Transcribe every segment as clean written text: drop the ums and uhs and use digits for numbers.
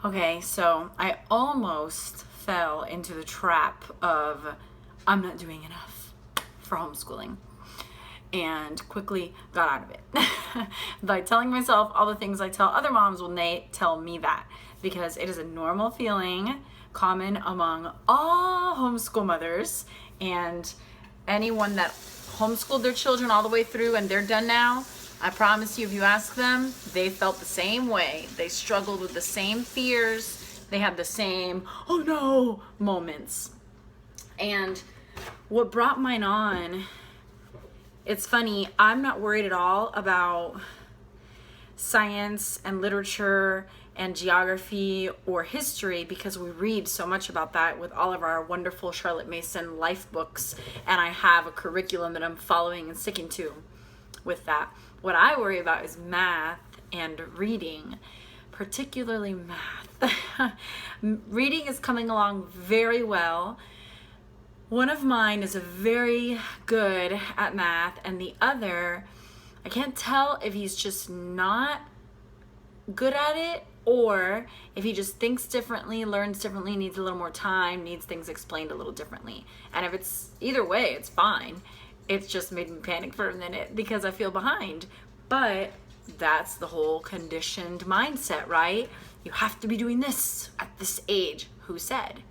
Okay, so I almost fell into the trap of I'm not doing enough for homeschooling and quickly got out of it by telling myself all the things I tell other moms when they tell me that, because it is a normal feeling common among all homeschool mothers and anyone that homeschooled their children all the way through and they're done now. I promise you, if you ask them, they felt the same way. They struggled with the same fears. They had the same, oh no, moments. And what brought mine on, it's funny, I'm not worried at all about science and literature and geography or history because we read so much about that with all of our wonderful Charlotte Mason life books, and I have a curriculum that I'm following and sticking to with that. What I worry about is math and reading, particularly math. Reading is coming along very well. One of mine is very good at math, and the other, I can't tell if he's just not good at it or if he just thinks differently, learns differently, needs a little more time, needs things explained a little differently. And if it's either way, it's fine. It's just made me panic for a minute because I feel behind. But that's the whole conditioned mindset, right? You have to be doing this at this age. Who said?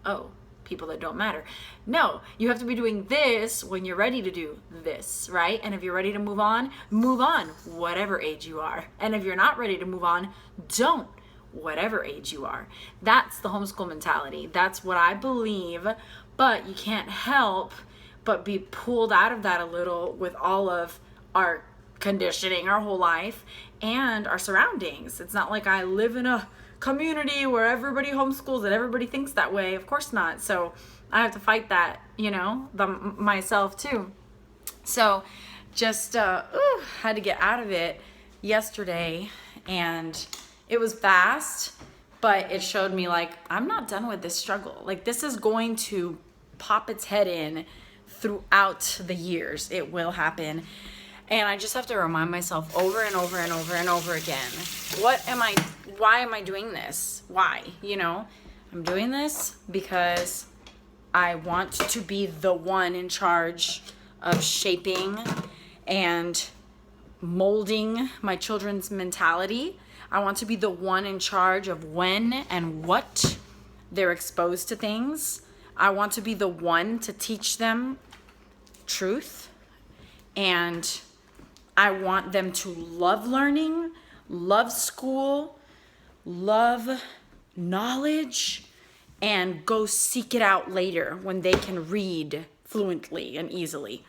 Oh, people that don't matter. No, you have to be doing this when you're ready to do this, right? And if you're ready to move on, whatever age you are. And if you're not ready to move on, don't, whatever age you are. That's the homeschool mentality. That's what I believe, but you can't help but be pulled out of that a little with all of our conditioning our whole life and our surroundings. It's not like I live in a community where everybody homeschools and everybody thinks that way. Of course not. So I have to fight that, myself too. So just had to get out of it yesterday, and it was fast, but it showed me like I'm not done with this struggle. Like this is going to pop its head in throughout the years. It will happen. And I just have to remind myself over and over and over and over again, why am I doing this? Why? I'm doing this because I want to be the one in charge of shaping and molding my children's mentality. I want to be the one in charge of when and what they're exposed to things. I want to be the one to teach them truth, and I want them to love learning, love school, love knowledge, and go seek it out later when they can read fluently and easily.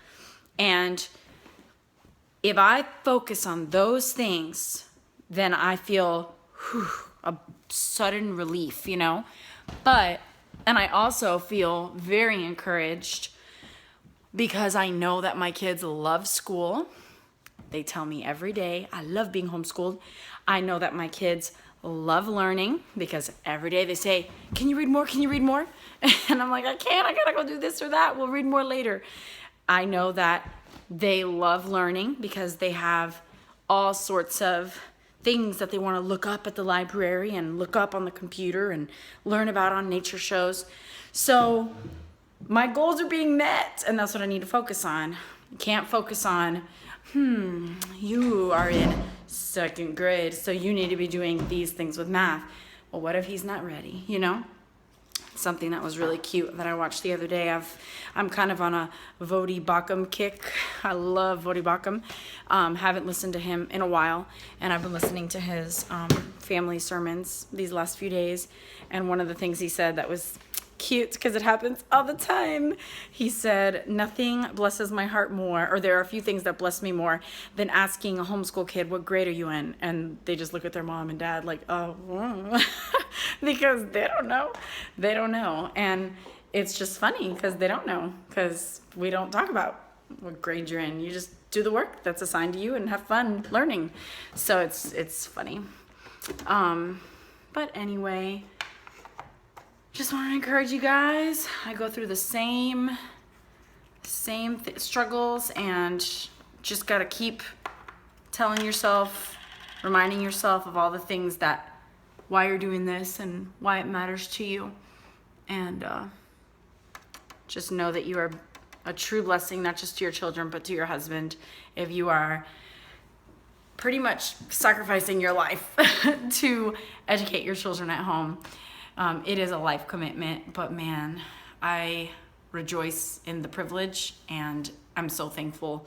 And if I focus on those things, then I feel a sudden relief, But, and I also feel very encouraged because I know that my kids love school. They tell me every day, I love being homeschooled. I know that my kids love learning because every day they say, can you read more? Can you read more? And I'm like, I can't, I gotta go do this or that. We'll read more later. I know that they love learning because they have all sorts of things that they want to look up at the library and look up on the computer and learn about on nature shows. So my goals are being met, and that's what I need to focus on. Can't focus on, you are in second grade, so you need to be doing these things with math. Well, what if he's not ready, Something that was really cute that I watched the other day. I'm kind of on a Vodi Bakum kick. I love Vodi Bakum. Haven't listened to him in a while, and I've been listening to his family sermons these last few days. And one of the things he said that was cute, because it happens all the time, he said, nothing blesses my heart more, or there are a few things that bless me more than asking a homeschool kid, what grade are you in? And they just look at their mom and dad like, oh, because they don't know. And it's just funny because they don't know, because we don't talk about what grade you're in. You just do the work that's assigned to you and have fun learning. So it's funny. But anyway, just want to encourage you guys. I go through the same struggles, and just got to keep telling yourself, reminding yourself of all the things that why you're doing this and why it matters to you. And just know that you are a true blessing, not just to your children, but to your husband, if you are pretty much sacrificing your life to educate your children at home. It is a life commitment, but man, I rejoice in the privilege, and I'm so thankful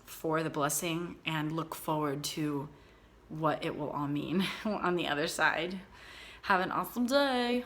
for the blessing, and look forward to what it will all mean on the other side. Have an awesome day.